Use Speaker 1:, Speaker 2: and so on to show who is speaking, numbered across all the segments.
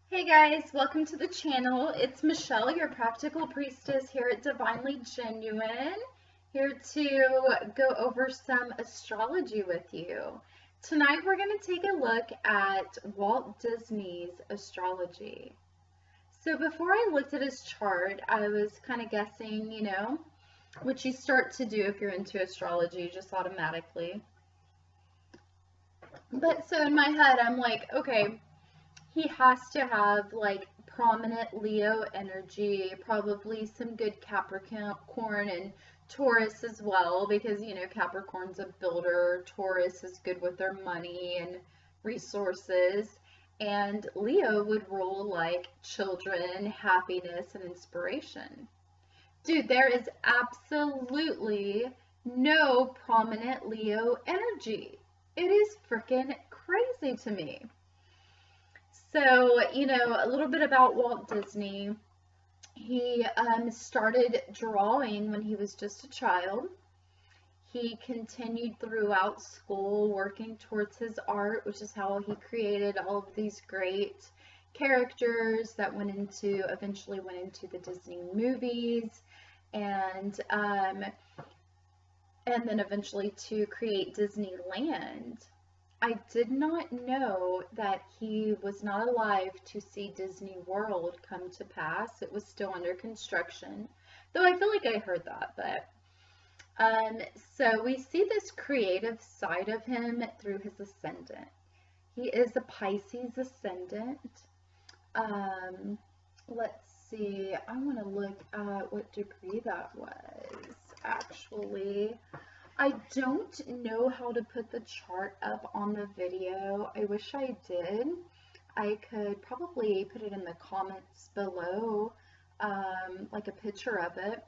Speaker 1: Hey guys, welcome to the channel. It's Michelle, your practical priestess here at Divinely Genuine, here to go over some astrology with you. Tonight we're going to take a look at Walt Disney's astrology. So before I looked at his chart, I was kind of guessing, what you start to do if you're into astrology just automatically. But so in my head, I'm like, okay, he has to have like prominent Leo energy, probably some good Capricorn and Taurus as well, because Capricorn's a builder, Taurus is good with their money and resources, and Leo would rule like children, happiness, and inspiration. Dude, there is absolutely no prominent Leo energy. It is freaking crazy to me. So, a little bit about Walt Disney. He started drawing when he was just a child. He continued throughout school working towards his art, which is how he created all of these great characters that eventually went into the Disney movies, and then eventually to create Disneyland. I did not know that he was not alive to see Disney World come to pass. It was still under construction, though I feel like I heard that. But so we see this creative side of him through his ascendant. He is a Pisces ascendant. Let's see. I want to look at what degree that was actually. I don't know how to put the chart up on the video. I wish I did. I could probably put it in the comments below, like a picture of it.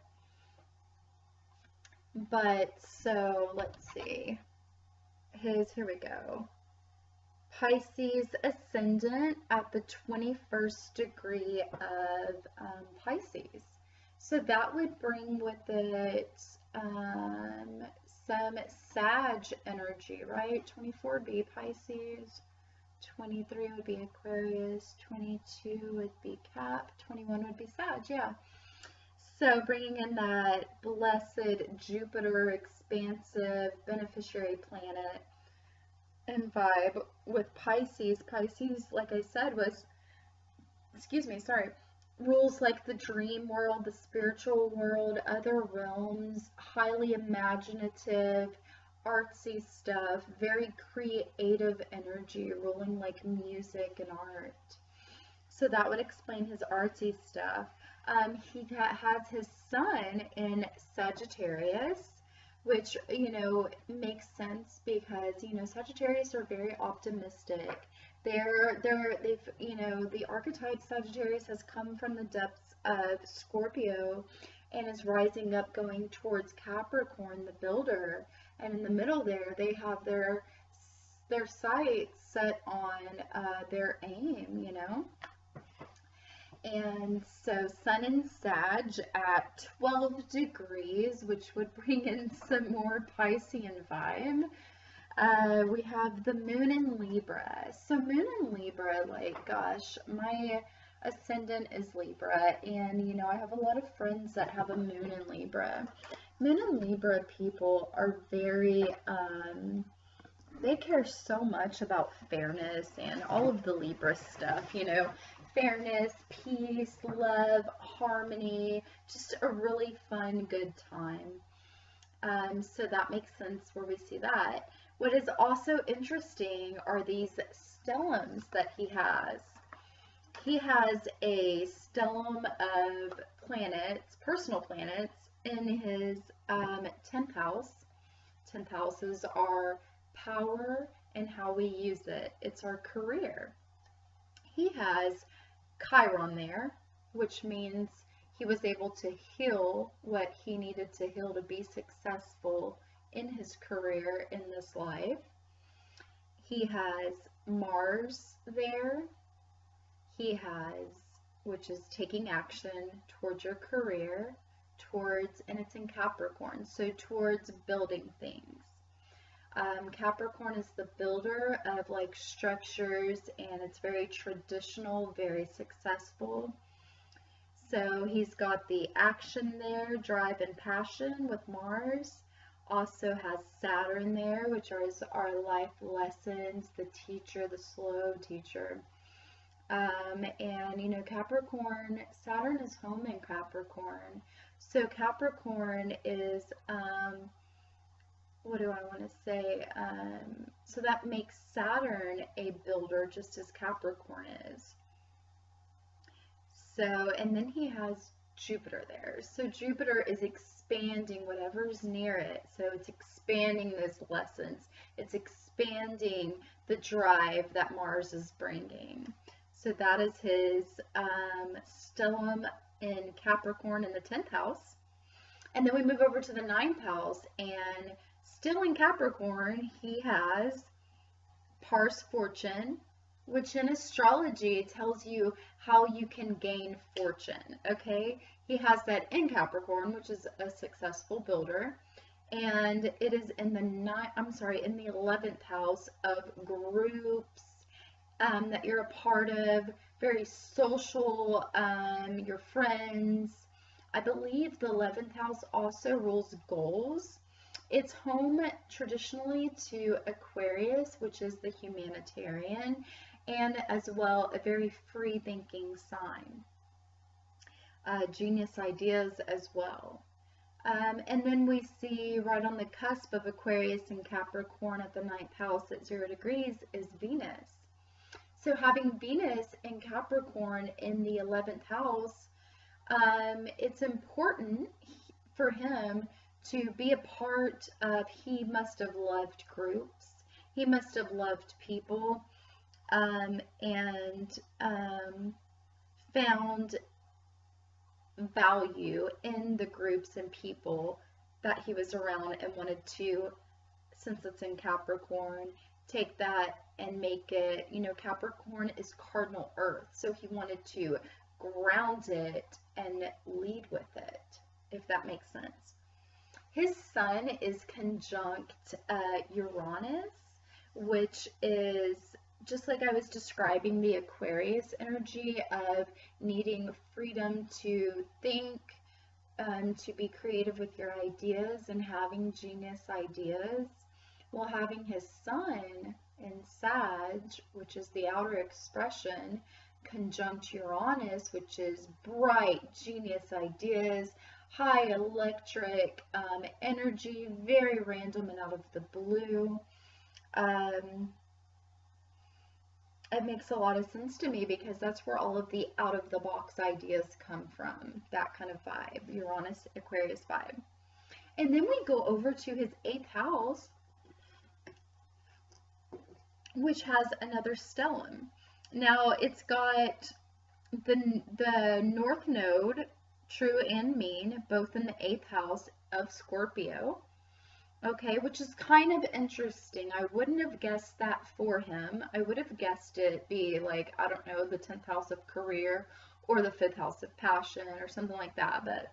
Speaker 1: But so let's see. Here we go. Pisces ascendant at the 21st degree of Pisces. So that would bring with it some Sag energy, right? 24 would be Pisces, 23 would be Aquarius, 22 would be Cap, 21 would be Sag, yeah. So bringing in that blessed Jupiter, expansive, beneficiary planet and vibe with Pisces. Pisces, like I said, rules like the dream world, the spiritual world, other realms, highly imaginative, artsy stuff, very creative energy, ruling like music and art. So that would explain his artsy stuff. He has his sun in Sagittarius, which, makes sense because, Sagittarius are very optimistic. The archetype Sagittarius has come from the depths of Scorpio and is rising up going towards Capricorn, the builder. And in the middle there, they have their sights set on their aim, And so Sun in Sag at 12 degrees, which would bring in some more Piscean vibe. We have the moon in Libra. So moon in Libra, like, gosh, my ascendant is Libra, and I have a lot of friends that have a moon in Libra. Moon in Libra people are very, they care so much about fairness and all of the Libra stuff, fairness, peace, love, harmony, just a really fun, good time. So that makes sense where we see that. What is also interesting are these stellums that he has. He has a stellum of planets, personal planets, in his 10th house. 10th houses are power and how we use it. It's our career. He has Chiron there, which means he was able to heal what he needed to heal to be successful in his career in this life. He has Mars there. He has, which is taking action towards your career, and it's in Capricorn, so towards building things. Capricorn is the builder of like structures, and it's very traditional, very successful. So he's got the action there, drive and passion with Mars. Also has Saturn there, which are our life lessons, the teacher, the slow teacher. And you know, Capricorn, Saturn is home in Capricorn. So Capricorn is, what do I want to say? So that makes Saturn a builder just as Capricorn is. So, and then he has Jupiter there. So Jupiter is expanding whatever's near it. So it's expanding those lessons. It's expanding the drive that Mars is bringing. So that is his stellium in Capricorn in the 10th house. And then we move over to the 9th house, and still in Capricorn, he has Pars Fortune, which in astrology tells you how you can gain fortune, okay? He has that in Capricorn, which is a successful builder, and it is in the in the 11th house of groups that you're a part of, very social, your friends. I believe the 11th house also rules goals. It's home traditionally to Aquarius, which is the humanitarian, and as well a very free thinking sign. Genius ideas as well. And then we see right on the cusp of Aquarius and Capricorn at the 9th house at 0 degrees is Venus. So having Venus in Capricorn in the 11th house, it's important for him to be a part of, he must have loved groups, he must have loved people, and found value in the groups and people that he was around, and wanted to, since it's in Capricorn, take that and make it, you know, Capricorn is cardinal earth, so he wanted to ground it and lead with it, if that makes sense. His sun is conjunct Uranus, which is just like I was describing the Aquarius energy of needing freedom to think, to be creative with your ideas and having genius ideas. Well, having his sun in Sag, which is the outer expression, conjunct Uranus, which is bright, genius ideas, high electric energy, very random and out of the blue. It makes a lot of sense to me because that's where all of the out-of-the-box ideas come from, that kind of vibe, Uranus, Aquarius vibe. And then we go over to his 8th house, which has another stellium. Now, it's got the North Node, true and mean, both in the 8th house of Scorpio. Okay, which is kind of interesting. I wouldn't have guessed that for him. I would have guessed it be like, I don't know, the 10th house of career or the 5th house of passion or something like that. But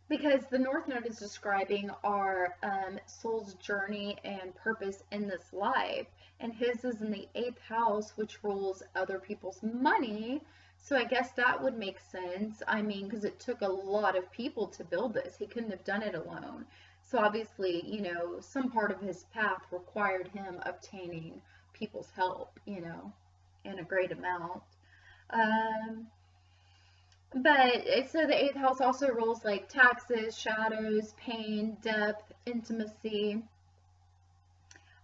Speaker 1: because the North Node is describing our soul's journey and purpose in this life, and his is in the 8th house, which rules other people's money. So I guess that would make sense. I mean, because it took a lot of people to build this. He couldn't have done it alone. So obviously, you know, some part of his path required him obtaining people's help, you know, in a great amount. But so the 8th house also rules like taxes, shadows, pain, depth, intimacy.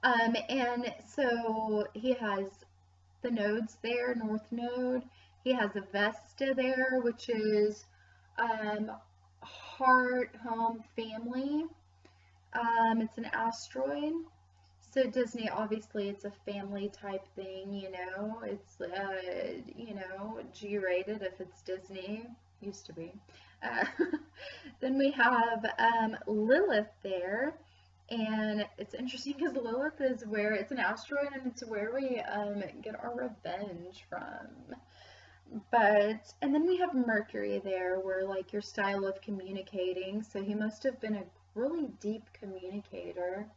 Speaker 1: And so he has the nodes there, North Node. He has a Vesta there, which is heart, home, family. It's an asteroid. So Disney, obviously, it's a family type thing, you know. It's, you know, G-rated if it's Disney. Used to be. Then we have Lilith there. And it's interesting because Lilith is where, it's an asteroid, and it's where we get our revenge from. But, and then we have Mercury there, where like your style of communicating. So he must have been a really deep communicator.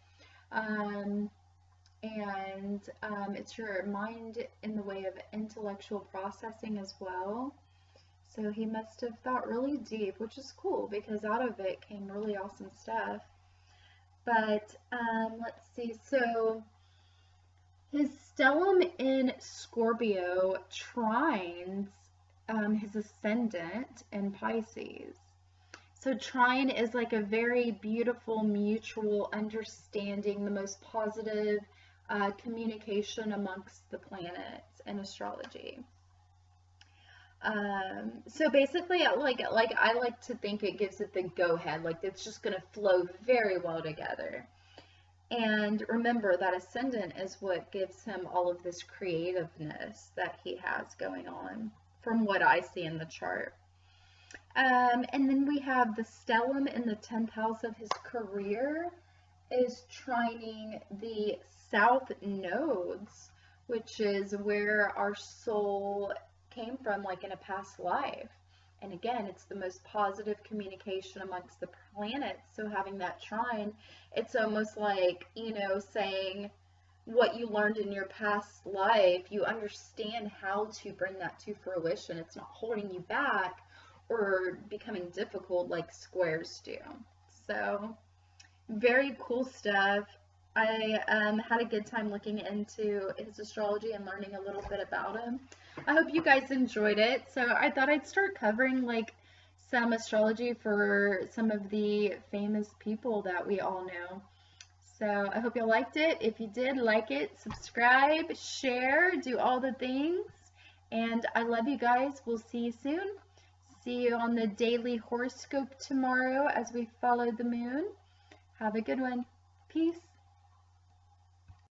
Speaker 1: Um, and it's your mind in the way of intellectual processing as well. So he must have thought really deep, which is cool because out of it came really awesome stuff. But let's see. So his stellium in Scorpio trines his ascendant in Pisces. So trine is like a very beautiful mutual understanding, the most positive communication amongst the planets in astrology. So basically, like I like to think it gives it the go ahead, like it's just going to flow very well together. And remember that ascendant is what gives him all of this creativeness that he has going on, from what I see in the chart. And then we have the stellium in the 10th house of his career is trining the south nodes, which is where our soul came from, like in a past life. And again, it's the most positive communication amongst the planets. So having that trine, it's almost like, saying what you learned in your past life, you understand how to bring that to fruition. It's not holding you back or becoming difficult like squares do. So very cool stuff. I had a good time looking into his astrology and learning a little bit about him. I hope you guys enjoyed it. So I thought I'd start covering like some astrology for some of the famous people that we all know. So I hope you liked it. If you did, like it, subscribe, share, do all the things. And I love you guys. We'll see you soon. See you on the daily horoscope tomorrow as we follow the moon. Have a good one. Peace.